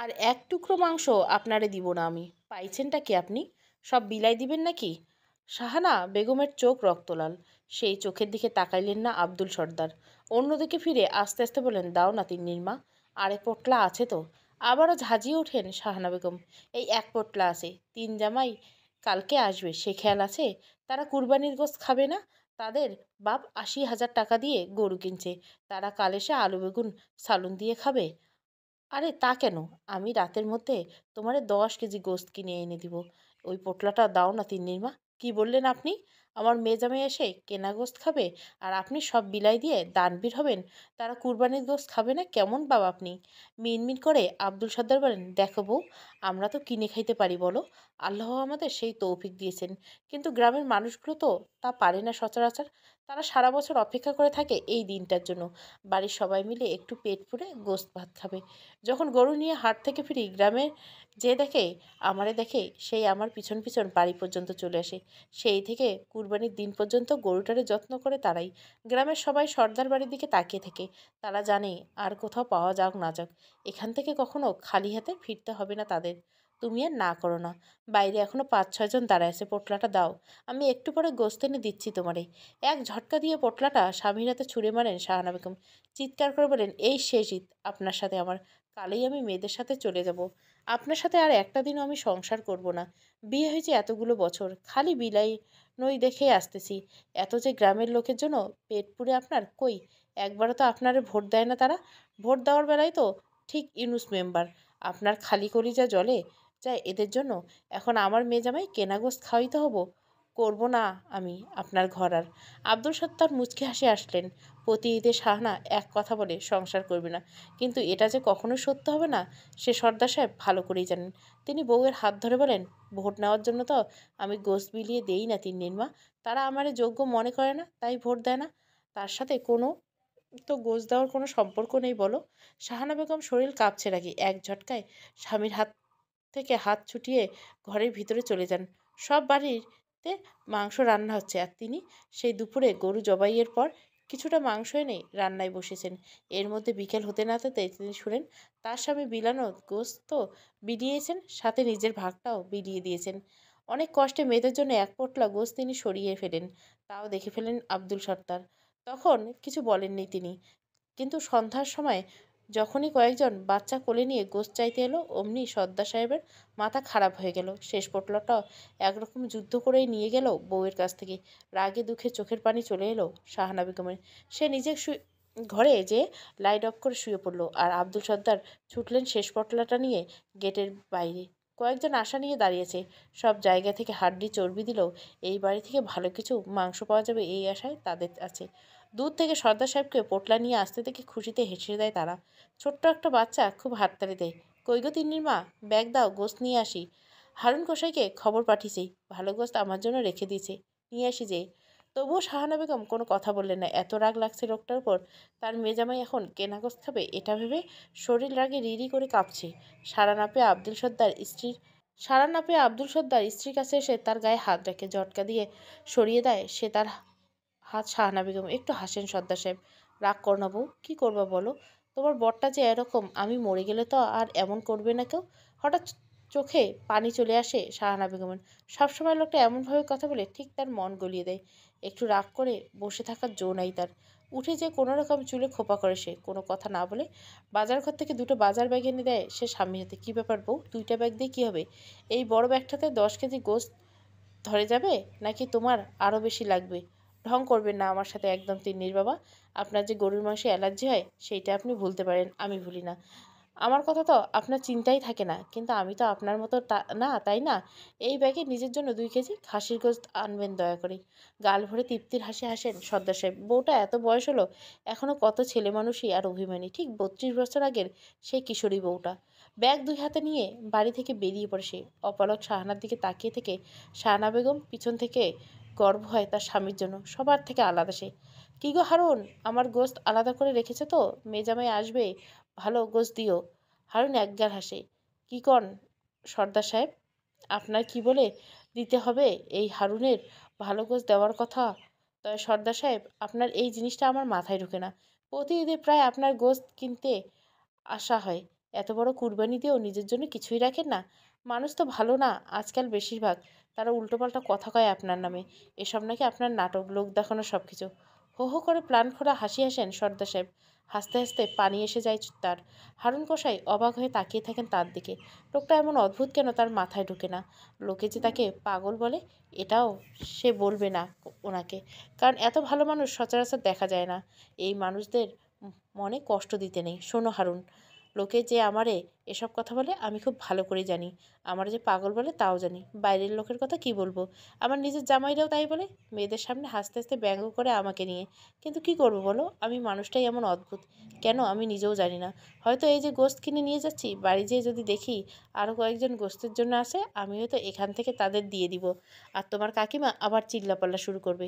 আর এক টুকরো মাংস আপনারে দিব না আমি। পাইছেনটা কি আপনি? সব বিলাই দিবেন নাকি? শাহানা বেগমের চোখ রক্তলাল। সেই চোখের দিকে তাকাইলেন না আব্দুল সর্দার। অন্যদিকে ফিরে আস্তে আস্তে বলেন, দাও না তিন্নির মা, আরেক পোটলা আছে তো। আবারও ঝাঁঝিয়ে ওঠেন শাহানা বেগম। এই এক পোটলা আছে, তিন জামাই কালকে আসবে সে খেয়াল আছে? তারা কুরবানির গোশত খাবে না? তাদের বাপ ৮০,০০০ টাকা দিয়ে গরু কিনছে, তারা কাল এসে আলু বেগুন সালুন দিয়ে খাবে? আরে তা কেন? আমি রাতের মধ্যে তোমারে ১০ কেজি গোস্ত কিনে এনে দিব। ওই পোটলাটা দাও না তিন্নির মা। কি বললেন আপনি? আমার মেয়ে এসে কেনা গোস্ত খাবে আর আপনি সব বিলাই দিয়ে দানবীর হবেন? তারা কুরবানির গোস্ত খাবে না? কেমন বাবা আপনি? মিনমিন করে আব্দুল সর্দার বলেন, দেখো বউ, আমরা তো কিনে খাইতে পারি বলো, আল্লাহ আমাদের সেই তৌফিক দিয়েছেন, কিন্তু গ্রামের মানুষগুলো তো তা পারে না সচরাচর। তারা সারা বছর অপেক্ষা করে থাকে এই দিনটার জন্য, বাড়ির সবাই মিলে একটু পেট পুরে গোস্ত ভাত খাবে। যখন গরু নিয়ে হাট থেকে ফিরি, গ্রামে যে দেখে, আমারে দেখে, সেই আমার পিছন পিছন বাড়ি পর্যন্ত চলে আসে। সেই থেকে কুরবানির দিন পর্যন্ত গরুটারে যত্ন করে তারাই। গ্রামের সবাই সর্দার বাড়ির দিকে তাকিয়ে থাকে। তারা জানে আর কোথাও পাওয়া যাক না যাক, এখান থেকে কখনো খালি হাতে ফিরতে হবে না তাদের। তুমি আর না করো না। বাইরে এখনো ৫-৬ জন দাঁড়ায় আছে, পোটলাটা দাও, আমি একটু পরে গোস্ত এনে দিচ্ছি তোমারে। এক ঝটকা দিয়ে পোটলাটা স্বামীর হাতে ছুঁড়ে মারেন শাহানা বেগম। চিৎকার করে বলেন, এই শেষ ঈদ আপনার সাথে আমার, কালেই আমি মেয়েদের সাথে চলে যাব। আপনার সাথে আর একটা দিনও আমি সংসার করব না। বিয়ে হয়েছে এতগুলো বছর, খালি বিলাই নই দেখে আসতেছি। এত যে গ্রামের লোকের জন্য পেট পুরে আপনার, কই একবারও তো আপনারে ভোট দেয় না তারা। ভোট দেওয়ার বেলায় তো ঠিক ইউনুস মেম্বার। আপনার খালি কলিজা জ্বলে যায় এদের জন্য। এখন আমার মেয়ে জামাই কেনা গোস্ত খাওয়াইতে হব? করব না আমি আপনার ঘর আর। আব্দুল সত্তার মুচকি হাসি আসলেন। প্রতি ঈদে শাহানা এক কথা বলে সংসার করবে না, কিন্তু এটা যে কখনো সত্য হবে না সে সর্দার সাহেব ভালো করেই জানেন। তিনি বউয়ের হাত ধরে বলেন, ভোট নেওয়ার জন্য তো আমি গোশ বিলিয়ে দেই না তিন্নির মা। তারা আমারে যোগ্য মনে করে না তাই ভোট দেয় না। তার সাথে কোনো তো গোশ দেওয়ার কোনো সম্পর্ক নেই বলো। শাহানা বেগম শরীর কাঁপছে রাগে, এক ঝটকায় স্বামীর হাত থেকে হাত ছুটিয়ে ঘরের ভিতরে চলে যান। সব বাড়িতে মাংস রান্না হচ্ছে আর তিনি সেই দুপুরে গরু জবাইয়ের পর কিছুটা মাংস এনে রান্নায় বসেছেন। এর মধ্যে বিকেল হতে না হতে তিনি শুনেন তার স্বামী বিলানো গোস্ত বিলিয়েছেন, সাথে নিজের ভাগটাও বিলিয়ে দিয়েছেন। অনেক কষ্টে মেয়েদের জন্য এক পোটলা গোস্ত তিনি সরিয়ে ফেলেন। তাও দেখে ফেলেন আব্দুল সত্তার। তখন কিছু বলেননি তিনি, কিন্তু সন্ধ্যার সময় যখনই কয়েকজন বাচ্চা কোলে নিয়ে গোস্ত চাইতে এলো, অমনি সর্দার সাহেবের মাথা খারাপ হয়ে গেল। শেষ পোটলাটাও একরকম যুদ্ধ করেই নিয়ে গেল বউয়ের কাছ থেকে। রাগে দুঃখে চোখের পানি চলে এলো শাহানা বেগমের। সে নিজে ঘরে যে লাইট অফ করে শুয়ে পড়লো, আর আব্দুল সর্দার ছুটলেন শেষ পটলাটা নিয়ে গেটের বাইরে। কয়েকজন আশা নিয়ে দাঁড়িয়েছে, সব জায়গা থেকে হাড্ডি চর্বি দিলেও এই বাড়ি থেকে ভালো কিছু মাংস পাওয়া যাবে এই আশায় তাদের আছে। দূর থেকে সর্দার সাহেবকে পোটলা নিয়ে আসতে দেখে খুশিতে হেসে দেয় তারা। ছোট্ট একটা বাচ্চা খুব হাততালি দেয়। কই গো তিন্নির মা, ব্যাগ দাও, গোস্ত নিয়ে আসি। হারুন কসাইকে খবর পাঠিয়েছি, ভালো গোস্ত আমার জন্য রেখে দিয়েছে, নিয়ে আসি যে। তবুও শাহানা বেগম কোনো কথা বললেন না। এত রাগ লাগছে লোকটার উপর, তার মেজামাই এখন কেনা গোস্ত খাবে এটা ভেবে শরীর রাগে রিরি করে কাঁপছে। সাড়া না পেয়ে আব্দুল সর্দার স্ত্রীর স্ত্রীর কাছে এসে তার গায়ে হাত রাখে, ঝটকা দিয়ে সরিয়ে দেয় সে তার হাত। শাহানা বেগম একটু হাসেন। সর্দার সাহেব, রাগ করো না বউ, কী করবা বলো? তোমার বরটা যে এরকম, আমি মরে গেলে তো আর এমন করবে না কেউ। হঠাৎ চোখে পানি চলে আসে শাহানা বেগমের। সবসময় লোকটা এমনভাবে কথা বলে ঠিক তার মন গলিয়ে দেয়। একটু রাগ করে বসে থাকার জো নাই তার। উঠে যে কোনো রকম চুলে খোপা করে সে, কোনো কথা না বলে বাজার ঘর থেকে দুটো বাজার ব্যাগ এনে দেয় সে স্বামীর হাতে। কী ব্যাপার বউ, দুইটা ব্যাগ দিয়ে কী হবে? এই বড় ব্যাগটাতে 10 কেজি গোস্ত ধরে যাবে, নাকি তোমার আরও বেশি লাগবে? ঢং করবেন না আমার সাথে একদম তিন্নির বাবা। আপনার যে গরুর মাংসে অ্যালার্জি হয় সেইটা আপনি ভুলতে পারেন, আমি ভুলি না। আমার কথা তো আপনার চিন্তাই থাকে না, কিন্তু আমি তো আপনার মতো না, তাই না? এই ব্যাগে নিজের জন্য 2 কেজি খাসির গোশত আনবেন দয়া করে। গাল ভরে তৃপ্তির হাসি হাসেন সর্দার সাহেব। বউটা এত বয়স হলো, এখনও কত ছেলে মানুষই আর অভিমানী, ঠিক 32 বছর আগের সেই কিশোরী বউটা। ব্যাগ 2 হাতে নিয়ে বাড়ি থেকে বেরিয়ে পড়ে সে। অপলক শাহানার দিকে তাকিয়ে থেকে শাহানা বেগম পিছন থেকে গর্ব হয় তার স্বামীর জন্য, সবার থেকে আলাদা সে। কী গো হারুন, আমার গোশত আলাদা করে রেখেছে তো? মেজামাই আসবে, ভালো গোশত দিও। হারুন একগাল হাসে। কী কন সর্দার সাহেব, আপনার কি বলে দিতে হবে এই হারুনের ভালো গোশত দেওয়ার কথা? তবে সর্দার সাহেব, আপনার এই জিনিসটা আমার মাথায় ঢোকে না। প্রতি ঈদে প্রায় আপনার গোশত কিনতে আসা হয়, এত বড় কুরবানি দিয়েও নিজের জন্য কিছুই রাখেন না? মানুষ তো ভালো না আজকাল বেশিরভাগ, তারা উল্টোপাল্টা কথা কয় আপনার নামে। এসব নাকি আপনার নাটক, লোক দেখানো সব কিছু। হো হো করে প্ল্যান খোলা হাসি হাসেন সর্দার সাহেব। হাসতে হাসতে পানি এসে যায় তার। হারুন কসাই অবাক হয়ে তাকিয়ে থাকেন তার দিকে। লোকটা এমন অদ্ভুত কেন তার মাথায় ঢোকে না। লোকে যে তাকে পাগল বলে, এটাও সে বলবে না ওনাকে, কারণ এত ভালো মানুষ সচরাচর দেখা যায় না। এই মানুষদের মনে কষ্ট দিতে নেই। শোনো হারুন, লোকে যে আমারে এসব কথা বলে আমি খুব ভালো করে জানি। আমার যে পাগল বলে তাও জানি। বাইরের লোকের কথা কি বলবো, আমার নিজের জামাইরাও তাই বলে। মেয়েদের সামনে হাসতে হাসতে ব্যঙ্গ করে আমাকে নিয়ে। কিন্তু কি করব বলো, আমি মানুষটাই এমন অদ্ভুত। কেন আমি নিজেও জানি না। হয়তো এই যে গোস্ত কিনে নিয়ে যাচ্ছি, বাড়ি যেয়ে যদি দেখি আরও কয়েকজন গোস্তের জন্য আসে, আমি হয়তো এখান থেকে তাদের দিয়ে দিব। আর তোমার কাকিমা আবার চিল্লাপাল্লা শুরু করবে।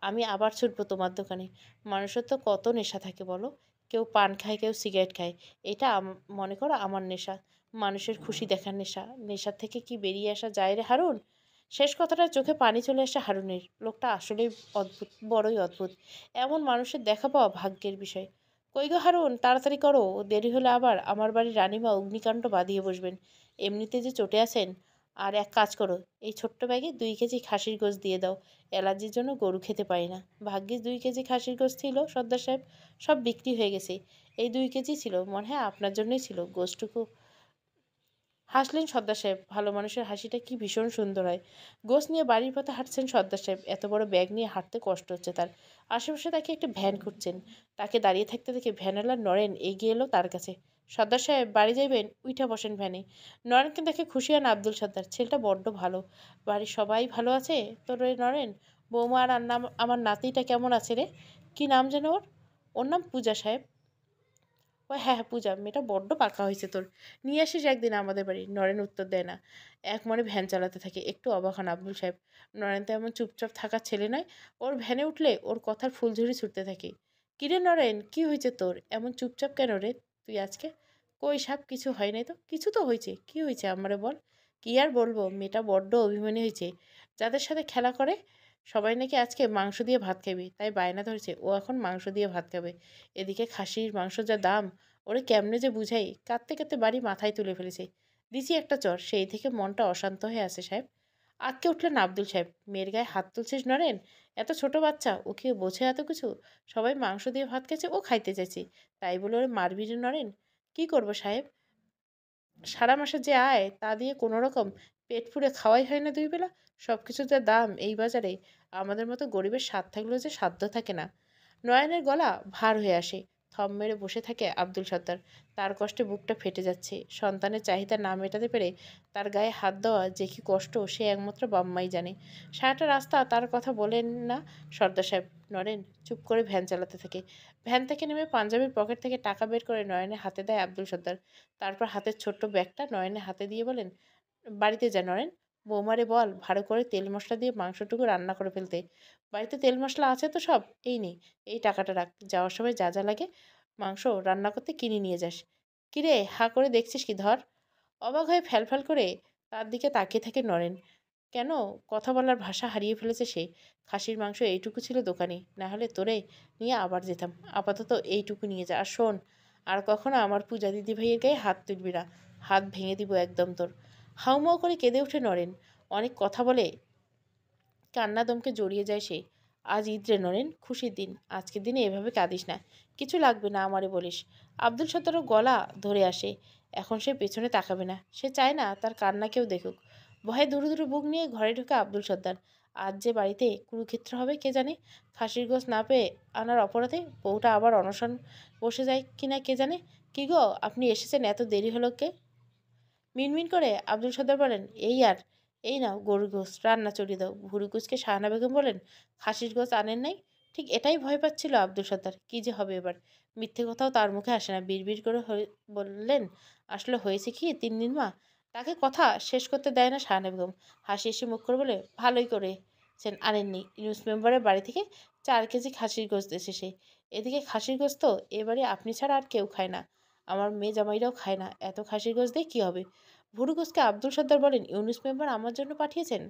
আমি আবার ছুটবো তোমার দোকানে। মানুষের তো কত নেশা থাকে বলো। কেউ পান খায়, কেউ সিগারেট খায়। এটা মনে করো আমার নেশা। মানুষের খুশি দেখার নেশা। নেশার থেকে কি বেরিয়ে আসা যায় রে হারুন? শেষ কথাটা চোখে পানি চলে আসে হারুনের। লোকটা আসলেই অদ্ভুত, বড়ই অদ্ভুত। এমন মানুষের দেখা পাওয়া ভাগ্যের বিষয়। কই গো হারুন, তাড়াতাড়ি করো, দেরি হলে আবার আমার বাড়ির রানীমা অগ্নিকাণ্ড বাঁধিয়ে বসবেন। এমনিতে যে চটে আছেন। আর এক কাজ করো, এই ছোট্ট ব্যাগে 2 কেজি খাসির গোশ দিয়ে দাও। অ্যালার্জির জন্য গরু খেতে পারি না। ভাগ্যিস 2 কেজি খাসির গোশ ছিল সর্দার সাহেব। সব বিক্রি হয়ে গেছে। এই 2 কেজি ছিল, মনে হয় আপনার জন্যই ছিল গোশটুকু। হাসলেন সর্দার সাহেব। ভালো মানুষের হাসিটা কি ভীষণ সুন্দর হয়। গোশ নিয়ে বাড়ির পথে হাঁটছেন সর্দার সাহেব। এত বড় ব্যাগ নিয়ে হাঁটতে কষ্ট হচ্ছে তার। আশেপাশে তাকে একটা ভ্যান খুঁজছেন। তাকে দাঁড়িয়ে থাকতে দেখে ভ্যানওয়ালা নরেন এগিয়ে এলো তার কাছে। সর্দার সাহেব বাড়ি যাইবেন, উইঠা বসেন ভ্যানে। নরেনকে দেখে খুশি হন আব্দুল সর্দার। ছেলেটা বড্ড ভালো। বাড়ির সবাই ভালো আছে তোর রে নরেন? বৌমা আর আমার নাতিটা কেমন আছে রে? কি নাম যেন ওর? ওর নাম পূজা সাহেব। ও হ্যাঁ হ্যাঁ, পূজা মেয়েটা বড্ড পাকা হয়েছে তোর। নিয়ে আসিস একদিন আমাদের বাড়ি। নরেন উত্তর দেয় না। এক মনে ভ্যান চালাতে থাকে। একটু অবাক হন আব্দুল সাহেব। নরেন তো এমন চুপচাপ থাকার ছেলে নয়। ওর ভ্যানে উঠলে ওর কথার ফুলঝুরি ছুটতে থাকে। কিরে নরেন, কি হয়েছে তোর? এমন চুপচাপ কেন রে তুই আজকে? কই সাপ, কিছু হয় নাই তো। কিছু তো হয়েছে। কি হয়েছে আমারে বল। কি আর বলবো, মেয়েটা বড্ড অভিমানী হয়েছে। যাদের সাথে খেলা করে সবাই নাকি আজকে মাংস দিয়ে ভাত খাবি, তাই বায়না ধরেছে ও এখন মাংস দিয়ে ভাত খাবে। এদিকে খাসির মাংস যা দাম, ওরে কেমনে যে বুঝাই। কাঁদতে কাঁদতে বাড়ি মাথায় তুলে ফেলেছে। দিছি একটা চর, সেই থেকে মনটা অশান্ত হয়ে আছে সাহেব। আঁতকে উঠলেন আব্দুল সাহেব। মেয়ের গায়ে হাত তুলছিস নরেন? এত ছোট বাচ্চা, ও কি বোঝে এত কিছু? সবাই মাংস দিয়ে ভাত খেয়েছে, ও খাইতে চাইছে, তাই বলে ওরে মারবি রে নরেন? কি করবো সাহেব, সারা মাসে যে আয় তা দিয়ে কোনো রকম পেট পুড়ে খাওয়াই হয় না 2 বেলা। সব কিছুর যা দাম এই বাজারে, আমাদের মতো গরিবের স্বাদ থাকলেও যে সাধ্য থাকে না। নয়নের গলা ভার হয়ে আসে। থম মেরে বসে থাকে আব্দুল সত্তার। তার কষ্টে বুকটা ফেটে যাচ্ছে। সন্তানের চাহিদা না মেটাতে পেরে তার গায়ে হাত দেওয়া যে কি কষ্ট, সে একমাত্র বাম্মাই জানে। সারাটা রাস্তা তার কথা বলেন না সর্দার সাহেব। নরেন চুপ করে ভ্যান চালাতে থাকে। ভ্যান থেকে নেমে পাঞ্জাবির পকেট থেকে টাকা বের করে নয়নের হাতে দেয় আব্দুল সত্তার। তারপর হাতের ছোট্ট ব্যাগটা নয়নের হাতে দিয়ে বলেন, বাড়িতে যা নরেন, বৌমারে বল ভালো করে তেল মশলা দিয়ে মাংসটুকু রান্না করে ফেলতে। বাড়িতে তেল মশলা আছে তো সব, এই নেই। এই টাকাটা রাখ, যাওয়ার সময় যা যা লাগে মাংস রান্না করতে কিনে নিয়ে যাস। কিরে হা করে দেখছিস কি, ধর। অবাক হয়ে ফ্যালফ্যাল করে তার দিকে তাকিয়ে থাকে নরেন। কেন কথা বলার ভাষা হারিয়ে ফেলেছে সে। খাসির মাংস এইটুকু ছিল দোকানে, না হলে তোরে নিয়ে আবার যেতাম। আপাতত এইটুকু নিয়ে যা। আর শোন, আর কখনো আমার পূজা দিদি ভাইয়ের গায়ে হাত তুলবি না। হাত ভেঙে দিব একদম তোর। হাউমাউ করে কেঁদে ওঠে নরেন। অনেক কথা বলে কান্না দমকে জড়িয়ে যায় সে। আজ ঈদ রে নরেন, খুশির দিন। আজকের দিনে এভাবে কাঁদিস না। কিছু লাগবে না আমারে বলিস। আব্দুল সত্তারও গলা ধরে আসে। এখন সে পেছনে তাকাবে না। সে চায় না তার কান্না কেউ দেখুক। ভয়ে দুরু দুরু বুক নিয়ে ঘরে ঢুকে আব্দুল সত্তার। আজ যে বাড়িতে কুরুক্ষেত্র হবে কে জানে। খাসির গোশ না পেয়ে আনার অপরাধে বউটা আবার অনশন বসে যায় কিনা কে জানে। কি গো, আপনি এসেছেন, এত দেরি হলো কে? মিনমিন করে আব্দুল সর্দার বলেন, এই আর এই নাও গরুর গোশ, রান্না চড়িয়ে দাও। ভুরুকুচকে শাহানা বেগম বলেন, খাসির গোশ আনেন নাই? ঠিক এটাই ভয় পাচ্ছিল আব্দুল সর্দার, কি যে হবে এবার। মিথ্যে কথাও তার মুখে আসে না। বিড়বিড় করে বললেন, আসলে হয়েছে কি 3 দিন মা। তাকে কথা শেষ করতে দেয় না শাহানা বেগম। হাসি হাসি মুখ করে বলে, ভালোই করেছেন আনেননি। ইউনুস মেম্বারের বাড়ি থেকে 4 কেজি খাসির গোশ এসে সে। এদিকে খাসির গোশ তো এবারে আপনি ছাড়া আর কেউ খায় না। আমার মেয়ে জামাইরাও খায় না। এত খাসির গোশ দিয়ে কী হবে? ভুরুকুসকে আব্দুল সর্দার বলেন, ইউনুস মেম্বার আমার জন্য পাঠিয়েছেন?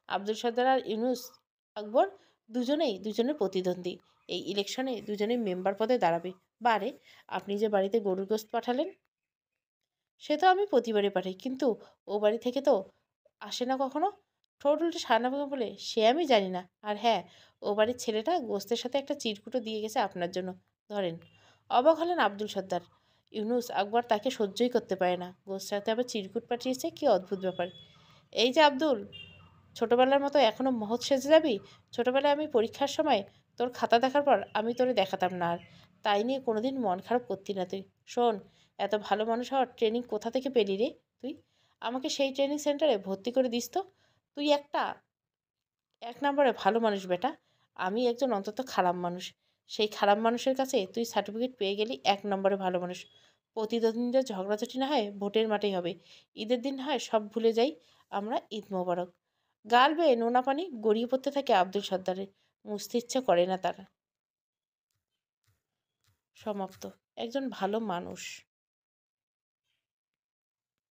আব্দুল সর্দার আর ইউনুস আকবর দুজনেই দুজনের প্রতিদ্বন্দ্বী। এই ইলেকশনে দুজনেই মেম্বার পদে দাঁড়াবে। বারে, আপনি যে বাড়িতে গরুর গোশত পাঠালেন, সে তো আমি প্রতিবারে পাঠাই, কিন্তু ও বাড়ি থেকে তো আসে না কখনো। ঠোঁট উল্টে সাহানা বেগম বলে, সে আমি জানি না। আর হ্যাঁ, ও বাড়ির ছেলেটা গোস্তের সাথে একটা চিরকুটও দিয়ে গেছে আপনার জন্য, ধরেন। অবাক হলেন আব্দুল সর্দার। ইউনুস আকবর তাকে সহ্যই করতে পারে না, গোস্ত সাথে আবার চিরকুট পাঠিয়েছে, কি অদ্ভুত ব্যাপার। এই যে আব্দুল, ছোটবেলার মতো এখনো মহৎ সেজে যাবি? ছোটবেলায় আমি পরীক্ষার সময় তোর খাতা দেখার পর আমি তোরে দেখাতাম না, আর তাই নিয়ে কোনোদিন মন খারাপ করতি না তুই। শোন, এত ভালো মানুষ হওয়ার ট্রেনিং কোথা থেকে পেলি রে তুই? আমাকে সেই ট্রেনিং সেন্টারে ভর্তি করে দিস তো। তুই একটা এক নম্বরে ভালো মানুষ বেটা। আমি একজন অন্তত খারাপ মানুষ। সেই খারাপ মানুষের কাছে তুই সার্টিফিকেট পেয়ে গেলি এক নম্বরে ভালো মানুষ। প্রতিদ্বন্দ্বীদের ঝগড়াঝাটি না হয় ভোটের মাঠেই হবে। ঈদের দিন হয় সব ভুলে যাই আমরা, ঈদ মোবারক। গাল বেয়ে নোনা পানি গড়িয়ে পড়তে থাকে আব্দুল সর্দারের। মুছতে ইচ্ছে করে না তার। সমাপ্ত। একজন ভালো মানুষ।